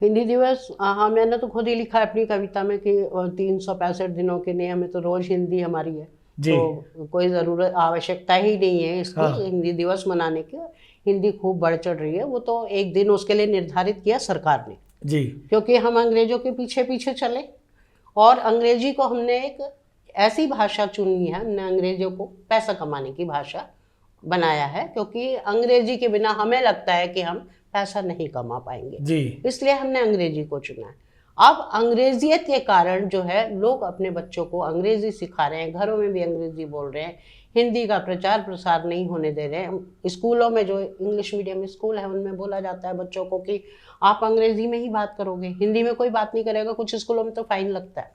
हिंदी दिवस, हाँ, मैंने तो खुद ही लिखा है अपनी कविता में कि 365 दिनों के नियम में तो रोज हिंदी हमारी है। जी। तो कोई ज़रूरत आवश्यकता ही नहीं है इसकी हाँ। हिंदी दिवस मनाने की। हिंदी खूब बढ़ चढ़ रही है, वो तो एक दिन उसके लिए निर्धारित किया सरकार ने, जी। क्योंकि हम अंग्रेजों के पीछे पीछे चले और अंग्रेजी को हमने एक ऐसी भाषा चुनी है, हमने अंग्रेजों को पैसा कमाने की भाषा बनाया है, क्योंकि अंग्रेजी के बिना हमें लगता है कि हम पैसा नहीं कमा पाएंगे, जी। इसलिए हमने अंग्रेजी को चुना है। अब अंग्रेजियत के कारण जो है लोग अपने बच्चों को अंग्रेजी सिखा रहे हैं, घरों में भी अंग्रेजी बोल रहे हैं, हिंदी का प्रचार प्रसार नहीं होने दे रहे हैं। स्कूलों में जो इंग्लिश मीडियम स्कूल है उनमें बोला जाता है बच्चों को कि आप अंग्रेजी में ही बात करोगे, हिंदी में कोई बात नहीं करेगा। कुछ स्कूलों में तो फाइन लगता है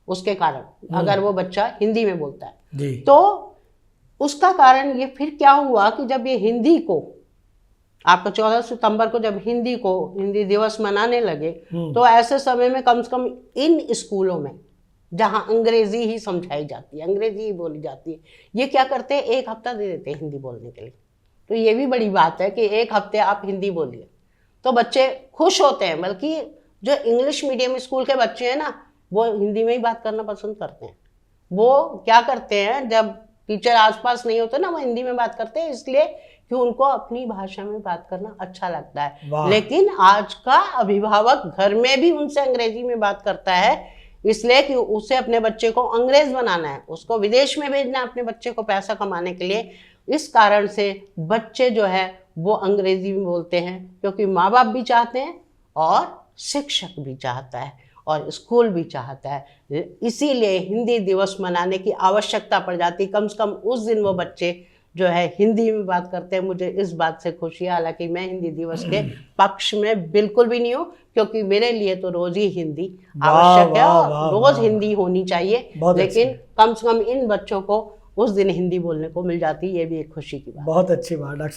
उसके कारण अगर वो बच्चा हिंदी में बोलता है। जी। तो उसका कारण ये फिर क्या हुआ कि जब ये हिंदी को आपको 14 सितंबर को जब हिंदी दिवस मनाने लगे, तो ऐसे समय में कम से कम इन स्कूलों में जहां अंग्रेजी ही समझाई जाती है, अंग्रेजी ही बोली जाती है, ये क्या करते हैं, एक हफ्ता दे देते हैं हिंदी बोलने के लिए। तो ये भी बड़ी बात है कि एक हफ्ते आप हिंदी बोलिए, तो बच्चे खुश होते हैं। बल्कि जो इंग्लिश मीडियम स्कूल के बच्चे हैं ना, वो हिंदी में ही बात करना पसंद करते हैं। वो क्या करते हैं, जब टीचर आसपास नहीं होते ना, वो हिंदी में बात करते हैं, इसलिए कि उनको अपनी भाषा में बात करना अच्छा लगता है। लेकिन आज का अभिभावक घर में भी उनसे अंग्रेजी में बात करता है, इसलिए कि उसे अपने बच्चे को अंग्रेज बनाना है, उसको विदेश में भेजना है अपने बच्चे को पैसा कमाने के लिए। इस कारण से बच्चे जो है वो अंग्रेजी में बोलते हैं, क्योंकि माँ बाप भी चाहते हैं और शिक्षक भी चाहता है और स्कूल भी चाहता है। इसीलिए हिंदी दिवस मनाने की आवश्यकता पड़ जाती है। कम से कम उस दिन वो बच्चे जो है हिंदी में बात करते हैं। मुझे इस बात से खुशी है, हालांकि मैं हिंदी दिवस के पक्ष में बिल्कुल भी नहीं हूँ, क्योंकि मेरे लिए तो रोज ही हिंदी आवश्यक है और रोज हिंदी होनी चाहिए। लेकिन कम से कम इन बच्चों को उस दिन हिंदी बोलने को मिल जाती है, ये भी एक खुशी की बात। बहुत अच्छी बात डॉक्टर